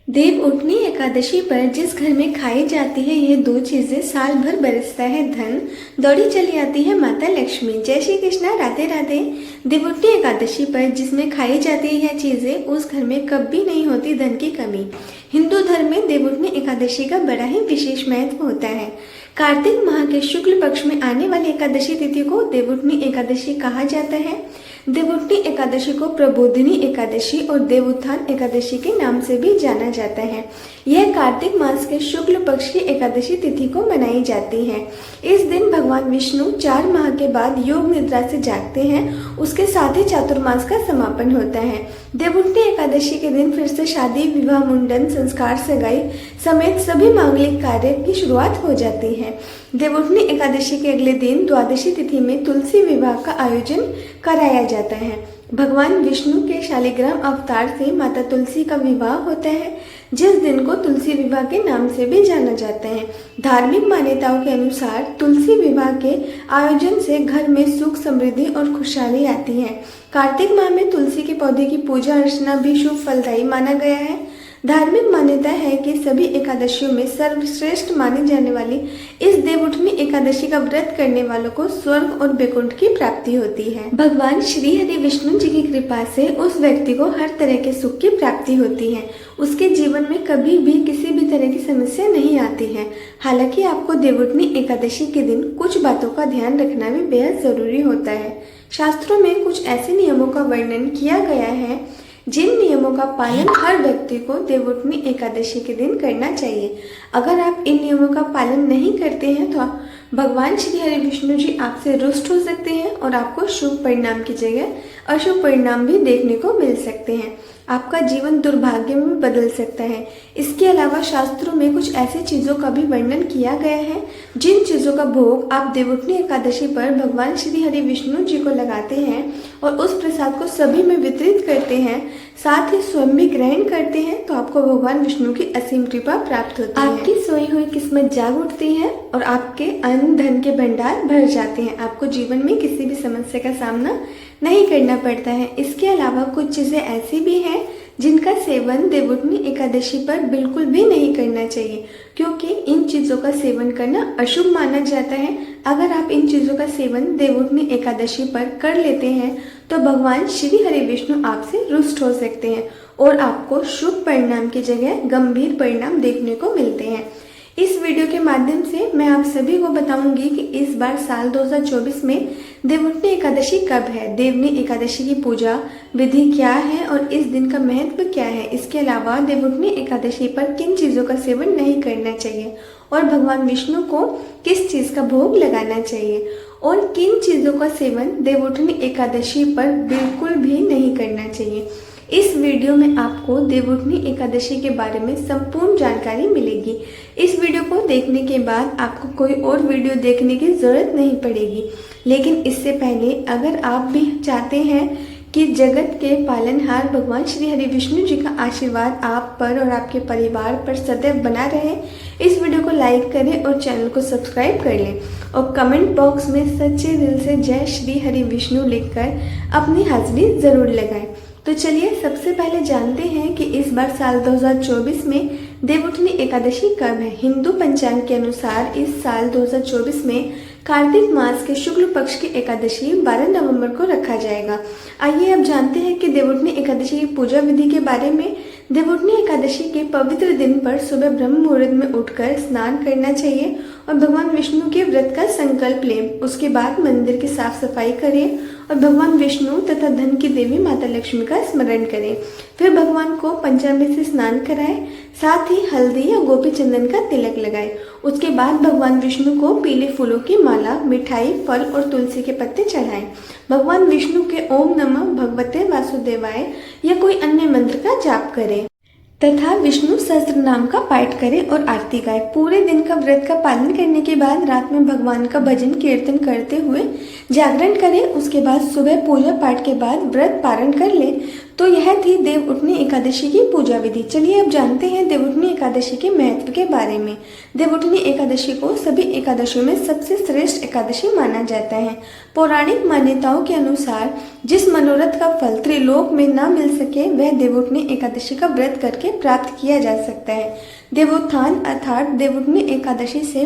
देव उठनी एकादशी पर जिस घर में खाई जाती है ये दो चीजें, साल भर बरसता है धन, दौड़ी चली आती है माता लक्ष्मी। जय श्री कृष्णा, राधे राधे। देवउठनी एकादशी पर जिसमें खाई जाती है यह चीजें, उस घर में कभी नहीं होती धन की कमी। हिंदू धर्म में देवउठनी एकादशी का बड़ा ही विशेष महत्व होता है। कार्तिक माह के शुक्ल पक्ष में आने वाली एकादशी तिथि को देवउठनी एकादशी कहा जाता है। देवउठनी एकादशी को प्रबोधिनी एकादशी और देवोत्थान एकादशी के नाम से भी जाना जाता है। यह कार्तिक मास के शुक्ल पक्ष की एकादशी तिथि को मनाई जाती है। इस दिन भगवान विष्णु 4 माह के बाद योग निद्रा से जागते हैं। उसके साथ ही चातुर्मास का समापन होता है। देवउठनी एकादशी के दिन फिर से शादी, विवाह, मुंडन, संस्कार, सगाई समेत सभी मांगलिक कार्य की शुरुआत हो जाती है। देवउठनी एकादशी के अगले दिन द्वादशी तिथि में तुलसी विवाह का आयोजन कराया जाता है। भगवान विष्णु के शालिग्राम अवतार से माता तुलसी का विवाह होता है, जिस दिन को तुलसी विवाह के नाम से भी जाना जाता है। धार्मिक मान्यताओं के अनुसार तुलसी विवाह के आयोजन से घर में सुख, समृद्धि और खुशहाली आती है। कार्तिक माह में तुलसी के पौधे की पूजा अर्चना भी शुभ फलदायी माना गया है। धार्मिक मान्यता है कि सभी एकादशियों में सर्वश्रेष्ठ मानी जाने वाली इस देवउठनी एकादशी का व्रत करने वालों को स्वर्ग और वैकुंठ की प्राप्ति होती है। भगवान श्री हरि विष्णु जी की कृपा से उस व्यक्ति को हर तरह के सुख की प्राप्ति होती है। उसके जीवन में कभी भी किसी भी तरह की समस्या नहीं आती है। हालांकि आपको देवउठनी एकादशी के दिन कुछ बातों का ध्यान रखना भी बेहद जरूरी होता है। शास्त्रों में कुछ ऐसे नियमों का वर्णन किया गया है जिन नियमों का पालन हर व्यक्ति को देवउठनी एकादशी के दिन करना चाहिए। अगर आप इन नियमों का पालन नहीं करते हैं तो भगवान श्री हरि विष्णु जी आपसे रुष्ट हो सकते हैं और आपको शुभ परिणाम की जगह अशुभ परिणाम भी देखने को मिल सकते हैं। आपका जीवन दुर्भाग्य में बदल सकता है। इसके अलावा शास्त्रों में कुछ ऐसी चीज़ों का भी वर्णन किया गया है जिन चीज़ों का भोग आप देवउठनी एकादशी पर भगवान श्री हरि विष्णु जी को लगाते हैं और उस प्रसाद को सभी में वितरित करते हैं, साथ ही स्वयं भी ग्रहण करते हैं, तो आपको भगवान विष्णु की असीम कृपा प्राप्त होती है। आपकी सोई हुई किस्मत जाग उठती है और आपके अन्न धन के भंडार भर जाते हैं। आपको जीवन में किसी भी समस्या का सामना नहीं करना पड़ता है। इसके अलावा कुछ चीज़ें ऐसी भी हैं जिनका सेवन देवउठनी एकादशी पर बिल्कुल भी नहीं करना चाहिए, क्योंकि इन चीज़ों का सेवन करना अशुभ माना जाता है। अगर आप इन चीज़ों का सेवन देवउठनी एकादशी पर कर लेते हैं तो भगवान श्री हरि विष्णु आपसे रुष्ट हो सकते हैं और आपको शुभ परिणाम की जगह गंभीर परिणाम देखने को मिलते हैं। इस वीडियो के माध्यम से मैं आप सभी को बताऊंगी कि इस बार साल 2024 में देवउठनी एकादशी कब है, देवउठनी एकादशी की पूजा विधि क्या है और इस दिन का महत्व क्या है। इसके अलावा देवउठनी एकादशी पर किन चीज़ों का सेवन नहीं करना चाहिए और भगवान विष्णु को किस चीज़ का भोग लगाना चाहिए और किन चीज़ों का सेवन देवउठनी एकादशी पर बिल्कुल भी नहीं करना चाहिए। इस वीडियो में आपको देवउठनी एकादशी के बारे में संपूर्ण जानकारी मिलेगी। इस वीडियो को देखने के बाद आपको कोई और वीडियो देखने की ज़रूरत नहीं पड़ेगी। लेकिन इससे पहले अगर आप भी चाहते हैं कि जगत के पालनहार भगवान श्री हरि विष्णु जी का आशीर्वाद आप पर और आपके परिवार पर सदैव बना रहे, इस वीडियो को लाइक करें और चैनल को सब्सक्राइब कर लें और कमेंट बॉक्स में सच्चे दिल से जय श्री हरि विष्णु लिखकर अपनी हाजिरी ज़रूर लगाएं। तो चलिए सबसे पहले जानते हैं कि इस बार साल 2024 में देवउठनी एकादशी कब है। हिंदू पंचांग के अनुसार इस साल 2024 में कार्तिक मास के शुक्ल पक्ष की एकादशी 12 नवंबर को रखा जाएगा। आइए अब जानते हैं कि देवउठनी एकादशी की पूजा विधि के बारे में। देवउठनी एकादशी के पवित्र दिन पर सुबह ब्रह्म मुहूर्त में उठकर स्नान करना चाहिए और भगवान विष्णु के व्रत का संकल्प लें। उसके बाद मंदिर की साफ सफाई करें और भगवान विष्णु तथा धन की देवी माता लक्ष्मी का स्मरण करें। फिर भगवान को पंचामृत से स्नान कराएं, साथ ही हल्दी या गोपी चंदन का तिलक लगाएं। उसके बाद भगवान विष्णु को पीले फूलों की माला, मिठाई, फल और तुलसी के पत्ते चढ़ाएं। भगवान विष्णु के ओम नमः भगवते वासुदेवाय या कोई अन्य मंत्र का जाप करें तथा विष्णु सहस्त्र नाम का पाठ करें और आरती गाएं। पूरे दिन का व्रत का पालन करने के बाद रात में भगवान का भजन कीर्तन करते हुए जागरण करें। उसके बाद सुबह पूजा पाठ के बाद व्रत पारण कर लें तो यह थी देवउठनी एकादशी की पूजा विधि। चलिए अब जानते हैं देवउठनी एकादशी के महत्व के बारे में। देवउठनी एकादशी को सभी एकादशियों में सबसे श्रेष्ठ एकादशी माना जाता है। पौराणिक मान्यताओं के अनुसार जिस मनोरथ का फल त्रिलोक में न मिल सके वह देवउठनी एकादशी का व्रत करके प्राप्त किया जा सकता है। देवोत्थान अर्थात देवउठनी एकादशी से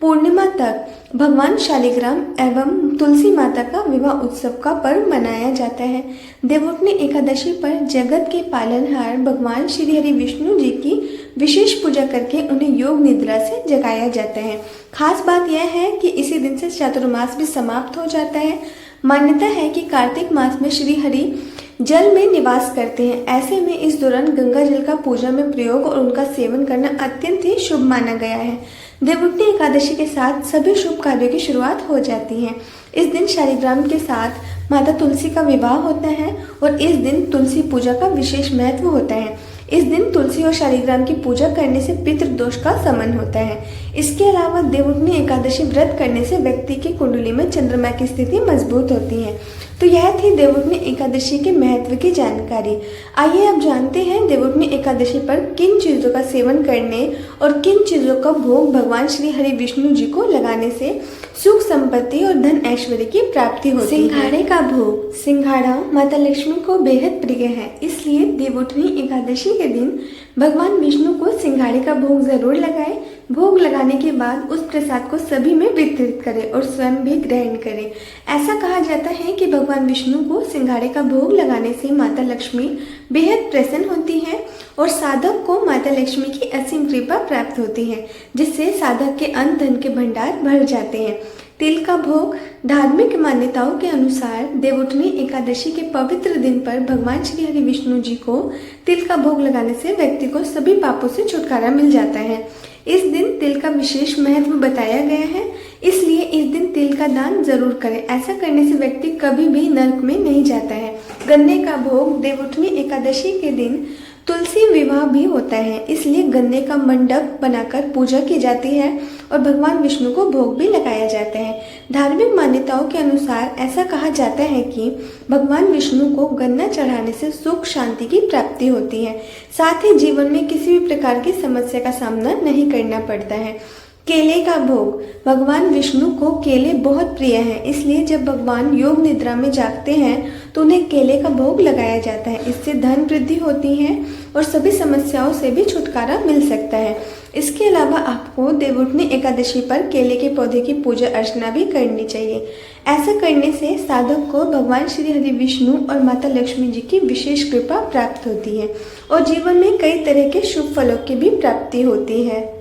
पूर्णिमा तक भगवान शालिग्राम एवं तुलसी माता का विवाह उत्सव का पर्व मनाया जाता है। देवउठनी एकादशी पर जगत के पालनहार भगवान श्री हरि विष्णु जी की विशेष पूजा करके उन्हें योग निद्रा से जगाया जाता है। खास बात यह है कि इसी दिन से चातुर्मास भी समाप्त हो जाता है। मान्यता है कि कार्तिक मास में श्री हरि जल में निवास करते हैं। ऐसे में इस दौरान गंगा जल का पूजा में प्रयोग और उनका सेवन करना अत्यंत ही शुभ माना गया है। देवउठनी एकादशी के साथ सभी शुभ कार्यों की शुरुआत हो जाती है। इस दिन शालिग्राम के साथ माता तुलसी का विवाह होता है और इस दिन तुलसी पूजा का विशेष महत्व होता है। इस दिन तुलसी और शालिग्राम की पूजा करने से पितृदोष का शमन होता है। इसके अलावा देवउठनी एकादशी व्रत करने से व्यक्ति की कुंडली में चंद्रमा की स्थिति मजबूत होती है। तो यह थी देवउठनी एकादशी के महत्व की जानकारी। आइए अब जानते हैं देवउठनी एकादशी पर किन चीज़ों का सेवन करने और किन चीज़ों का भोग भगवान श्री हरि विष्णु जी को लगाने से सुख संपत्ति और धन ऐश्वर्य की प्राप्ति होती है। सिंघाड़े का भोग। सिंघाड़ा माता लक्ष्मी को बेहद प्रिय है, इसलिए देवउठनी एकादशी के दिन भगवान विष्णु को सिंघाड़े का भोग जरूर लगाएं। भोग लगाने के बाद उस प्रसाद को सभी में वितरित करें और स्वयं भी ग्रहण करें। ऐसा कहा जाता है कि भगवान विष्णु को सिंघाड़े का भोग लगाने से माता लक्ष्मी बेहद प्रसन्न होती है और साधक को माता लक्ष्मी की असीम कृपा प्राप्त होती है, जिससे साधक के अन्न धन के भंडार भर जाते हैं। तिल का भोग। धार्मिक मान्यताओं के अनुसार देवउठनी एकादशी के पवित्र दिन पर भगवान श्री हरि विष्णु जी को तिल का भोग लगाने से व्यक्ति को सभी पापों से छुटकारा मिल जाता है। इस दिन तिल का विशेष महत्व बताया गया है, इसलिए इस दिन तिल का दान जरूर करें। ऐसा करने से व्यक्ति कभी भी नरक में नहीं जाता है। गन्ने का भोग। देवउठनी एकादशी के दिन तुलसी विवाह भी होता है, इसलिए गन्ने का मंडप बनाकर पूजा की जाती है और भगवान विष्णु को भोग भी लगाया जाता है। धार्मिक मान्यताओं के अनुसार ऐसा कहा जाता है कि भगवान विष्णु को गन्ना चढ़ाने से सुख शांति की प्राप्ति होती है, साथ ही जीवन में किसी भी प्रकार की समस्या का सामना नहीं करना पड़ता है। केले का भोग। भगवान विष्णु को केले बहुत प्रिय हैं, इसलिए जब भगवान योग निद्रा में जागते हैं तो उन्हें केले का भोग लगाया जाता है। इससे धन वृद्धि होती है और सभी समस्याओं से भी छुटकारा मिल सकता है। इसके अलावा आपको देवउठनी एकादशी पर केले के पौधे की पूजा अर्चना भी करनी चाहिए। ऐसा करने से साधक को भगवान श्री हरि विष्णु और माता लक्ष्मी जी की विशेष कृपा प्राप्त होती है और जीवन में कई तरह के शुभ फलों की भी प्राप्ति होती है।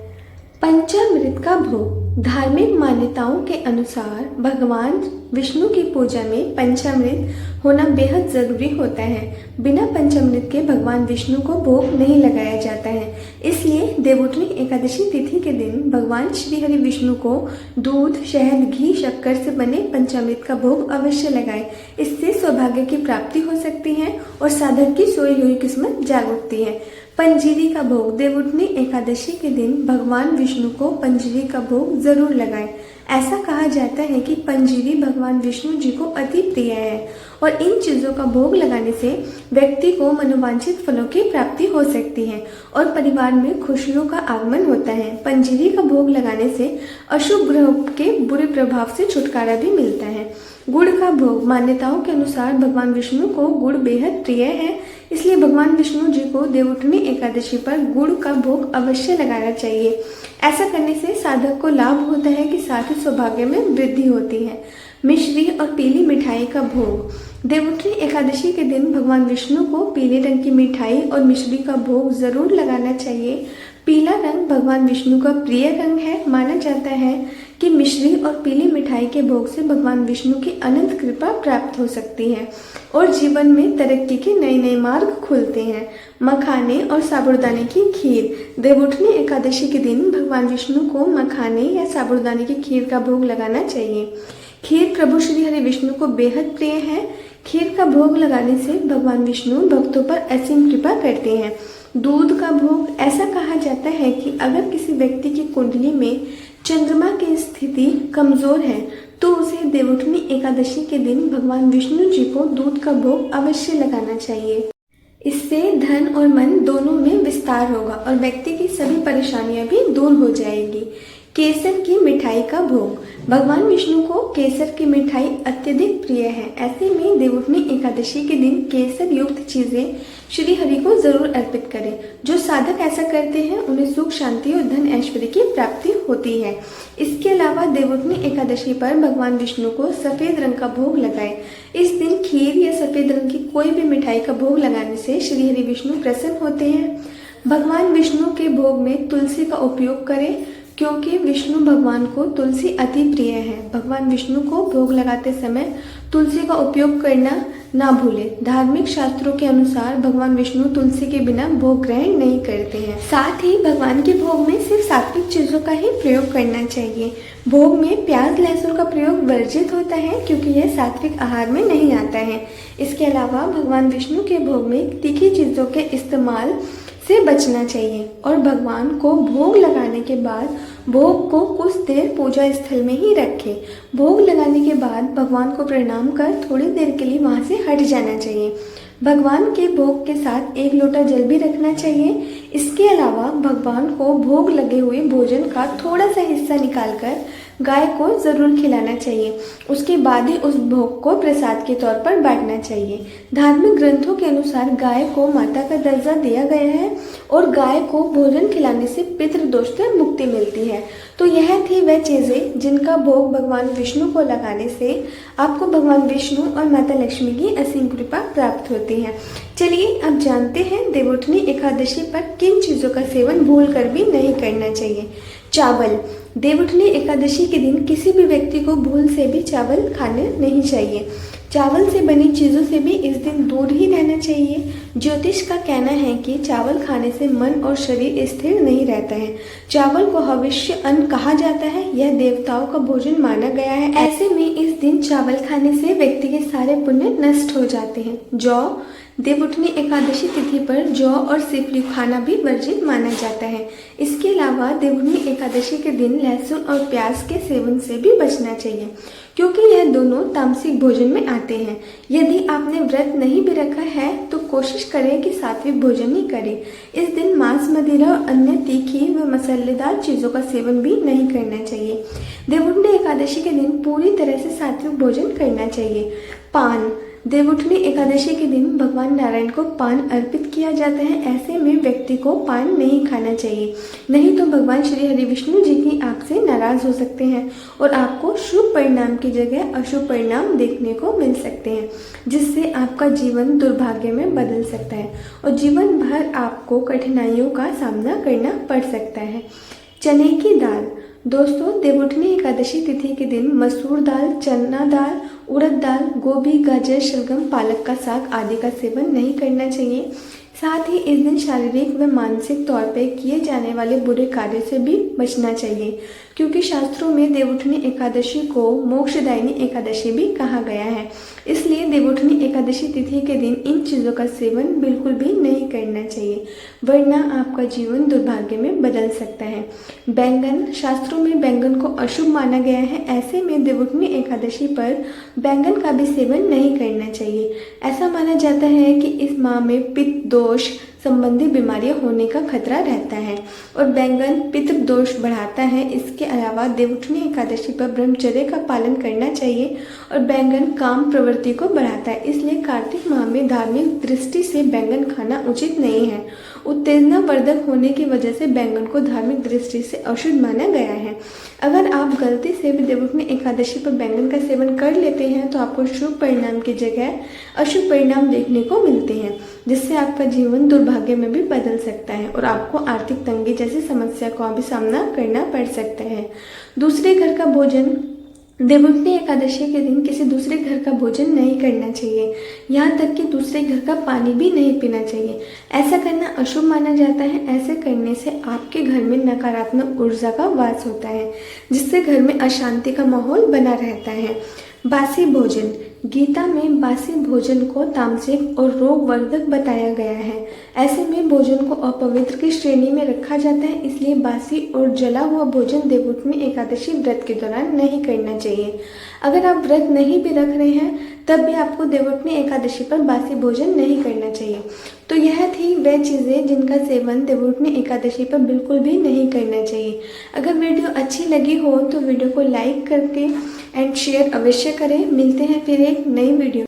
पंचामृत का भोग। धार्मिक मान्यताओं के अनुसार भगवान विष्णु की पूजा में पंचामृत होना बेहद जरूरी होता है। बिना पंचामृत के भगवान विष्णु को भोग नहीं लगाया जाता है, इसलिए देवउठनी एकादशी तिथि के दिन भगवान श्री हरि विष्णु को दूध, शहद, घी, शक्कर से बने पंचामृत का भोग अवश्य लगाएं। इससे सौभाग्य की प्राप्ति हो सकती है और साधक की सोई हुई किस्मत जाग उठती है। पंजीरी का भोग। देवउठनी एकादशी के दिन भगवान विष्णु को पंजीरी का भोग जरूर लगाएं। ऐसा कहा जाता है कि पंजीरी भगवान विष्णु जी को अति प्रिय है और इन चीज़ों का भोग लगाने से व्यक्ति को मनोवांछित फलों की प्राप्ति हो सकती है और परिवार में खुशियों का आगमन होता है। पंजीरी का भोग लगाने से अशुभ ग्रहों के बुरे प्रभाव से छुटकारा भी मिलता है। गुड़ का भोग। मान्यताओं के अनुसार भगवान विष्णु को गुड़ बेहद प्रिय है, इसलिए भगवान विष्णु जी को देवउठनी एकादशी पर गुड़ का भोग अवश्य लगाना चाहिए। ऐसा करने से साधक को लाभ होता है कि साथ ही सौभाग्य में वृद्धि होती है। मिश्री और पीली मिठाई का भोग। देवउठनी एकादशी के दिन भगवान विष्णु को पीले रंग की मिठाई और मिश्री का भोग जरूर लगाना चाहिए। पीला रंग भगवान विष्णु का प्रिय रंग है। माना जाता है कि मिश्री और पीली मिठाई के भोग से भगवान विष्णु की अनंत कृपा प्राप्त हो सकती है और जीवन में तरक्की के नए नए मार्ग खुलते हैं। मखाने और साबूदाने की खीर। देवउठनी एकादशी के दिन भगवान विष्णु को मखाने या साबूदाने की खीर का भोग लगाना चाहिए। खीर प्रभु श्री हरि विष्णु को बेहद प्रिय है। खीर का भोग लगाने से भगवान विष्णु भक्तों पर असीम कृपा करते हैं। दूध का भोग। ऐसा कहा जाता है कि अगर किसी व्यक्ति की कुंडली में चंद्रमा की स्थिति कमजोर है तो उसे देवउठनी एकादशी के दिन भगवान विष्णु जी को दूध का भोग अवश्य लगाना चाहिए। इससे धन और मन दोनों में विस्तार होगा और व्यक्ति की सभी परेशानियां भी दूर हो जाएगी। केसर की मिठाई का भोग। भगवान विष्णु को केसर की मिठाई अत्यधिक प्रिय है। ऐसे में देवउठनी एकादशी के दिन केसर युक्त चीजें श्री हरि को जरूर अर्पित करें। जो साधक ऐसा करते हैं उन्हें सुख, शांति और धन ऐश्वर्य की प्राप्ति होती है। इसके अलावा देवउठनी एकादशी पर भगवान विष्णु को सफेद रंग का भोग लगाएं। इस दिन खीर या सफेद रंग की कोई भी मिठाई का भोग लगाने से श्री हरि विष्णु प्रसन्न होते हैं। भगवान विष्णु के भोग में तुलसी का उपयोग करें क्योंकि विष्णु भगवान को तुलसी अति प्रिय है। भगवान विष्णु को भोग लगाते समय तुलसी का उपयोग करना ना भूलें। धार्मिक शास्त्रों के अनुसार भगवान विष्णु तुलसी के बिना भोग ग्रहण नहीं करते हैं। साथ ही भगवान के भोग में सिर्फ सात्विक चीजों का ही प्रयोग करना चाहिए। भोग में प्याज लहसुन का प्रयोग वर्जित होता है क्योंकि यह सात्विक आहार में नहीं आता है। इसके अलावा भगवान विष्णु के भोग में तीखी चीजों के इस्तेमाल से बचना चाहिए और भगवान को भोग लगाने के बाद भोग को कुछ देर पूजा स्थल में ही रखें। भोग लगाने के बाद भगवान को प्रणाम कर थोड़ी देर के लिए वहां से हट जाना चाहिए। भगवान के भोग के साथ एक लोटा जल भी रखना चाहिए। इसके अलावा भगवान को भोग लगे हुए भोजन का थोड़ा सा हिस्सा निकालकर गाय को जरूर खिलाना चाहिए। उसके बाद ही उस भोग को प्रसाद के तौर पर बांटना चाहिए। धार्मिक ग्रंथों के अनुसार गाय को माता का दर्जा दिया गया है और गाय को भोजन खिलाने से पितृदोष से मुक्ति मिलती है। तो यह थी वह चीजें जिनका भोग भगवान विष्णु को लगाने से आपको भगवान विष्णु और माता लक्ष्मी की असीम कृपा प्राप्त होती है। चलिए अब जानते हैं देवउठनी एकादशी पर किन चीजों का सेवन भूल कर भी नहीं करना चाहिए। चावल। देवउठनी एकादशी के दिन किसी भी व्यक्ति को भूल से भी चावल खाने नहीं चाहिए। चावल से बनी चीजों से भी इस दिन दूर ही रहना चाहिए। ज्योतिष का कहना है कि चावल खाने से मन और शरीर स्थिर नहीं रहता है। चावल को हविष्य अन्न कहा जाता है। यह देवताओं का भोजन माना गया है। ऐसे में इस दिन चावल खाने से व्यक्ति के सारे पुण्य नष्ट हो जाते हैं। जौ। देवउठनी एकादशी तिथि पर जौ और सिफली खाना भी वर्जित माना जाता है। इसके अलावा देवउठनी एकादशी के दिन लहसुन और प्याज के सेवन से भी बचना चाहिए क्योंकि यह दोनों तामसिक भोजन में आते हैं। यदि आपने व्रत नहीं भी रखा है तो कोशिश करें कि सात्विक भोजन ही करें। इस दिन मांस, मदिरा और अन्य तीखी व मसालेदार चीजों का सेवन भी नहीं करना चाहिए। देवउठनी एकादशी के दिन पूरी तरह से सात्विक भोजन करना चाहिए। पान। देवउठनी एकादशी के दिन भगवान नारायण को पान अर्पित किया जाता है। ऐसे में व्यक्ति को पान नहीं खाना चाहिए, नहीं तो भगवान श्री हरि विष्णु जी की आपसे नाराज हो सकते हैं और आपको शुभ परिणाम की जगह अशुभ परिणाम देखने को मिल सकते हैं, जिससे आपका जीवन दुर्भाग्य में बदल सकता है और जीवन भर आपको कठिनाइयों का सामना करना पड़ सकता है। चने की दाल। दोस्तों, देवउठनी एकादशी तिथि के दिन मसूर दाल, चना दाल, उड़द दाल, गोभी, गाजर, शलगम, पालक का साग आदि का सेवन नहीं करना चाहिए। साथ ही इस दिन शारीरिक व मानसिक तौर पर किए जाने वाले बुरे कार्य से भी बचना चाहिए क्योंकि शास्त्रों में देवउठनी एकादशी को मोक्षदायिनी एकादशी भी कहा गया है। इसलिए देवउठनी एकादशी तिथि के दिन इन चीज़ों का सेवन बिल्कुल भी नहीं करना चाहिए, वरना आपका जीवन दुर्भाग्य में बदल सकता है। बैंगन। शास्त्रों में बैंगन को अशुभ माना गया है। ऐसे में देवउठनी एकादशी पर बैंगन का भी सेवन नहीं करना चाहिए। ऐसा माना जाता है कि इस माह में पित्त दोष संबंधी बीमारियां होने का खतरा रहता है और बैंगन पितृ दोष बढ़ाता है। इसके अलावा देवउठनी एकादशी पर ब्रह्मचर्य का पालन करना चाहिए और बैंगन काम प्रवृत्ति को बढ़ाता है। इसलिए कार्तिक माह में धार्मिक दृष्टि से बैंगन खाना उचित नहीं है। उत्तेजना वर्धक होने की वजह से बैंगन को धार्मिक दृष्टि से अशुद्ध माना गया है। अगर आप गलती से भी देवउठनी एकादशी पर बैंगन का सेवन कर लेते हैं तो आपको शुभ परिणाम की जगह अशुभ परिणाम देखने को मिलते हैं, जिससे आपका जीवन दुर्भाग्य में भी बदल सकता है और आपको आर्थिक तंगी जैसी समस्या का भी सामना करना पड़ सकता है। दूसरे घर का भोजन। देवउठनी एकादशी के दिन किसी दूसरे घर का भोजन नहीं करना चाहिए, यहाँ तक कि दूसरे घर का पानी भी नहीं पीना चाहिए। ऐसा करना अशुभ माना जाता है। ऐसे करने से आपके घर में नकारात्मक ऊर्जा का वास होता है, जिससे घर में अशांति का माहौल बना रहता है। बासी भोजन। गीता में बासी भोजन को तामसिक और रोगवर्धक बताया गया है। ऐसे में भोजन को अपवित्र की श्रेणी में रखा जाता है, इसलिए बासी और जला हुआ भोजन देवउठनी एकादशी व्रत के दौरान नहीं करना चाहिए। अगर आप व्रत नहीं भी रख रहे हैं तब भी आपको देवउठनी एकादशी पर बासी भोजन नहीं करना चाहिए। तो यह थी वह चीज़ें जिनका सेवन देवउठनी एकादशी पर बिल्कुल भी नहीं करना चाहिए। अगर वीडियो अच्छी लगी हो तो वीडियो को लाइक करके एंड शेयर अवश्य करें। मिलते हैं फिर एक नई वीडियो।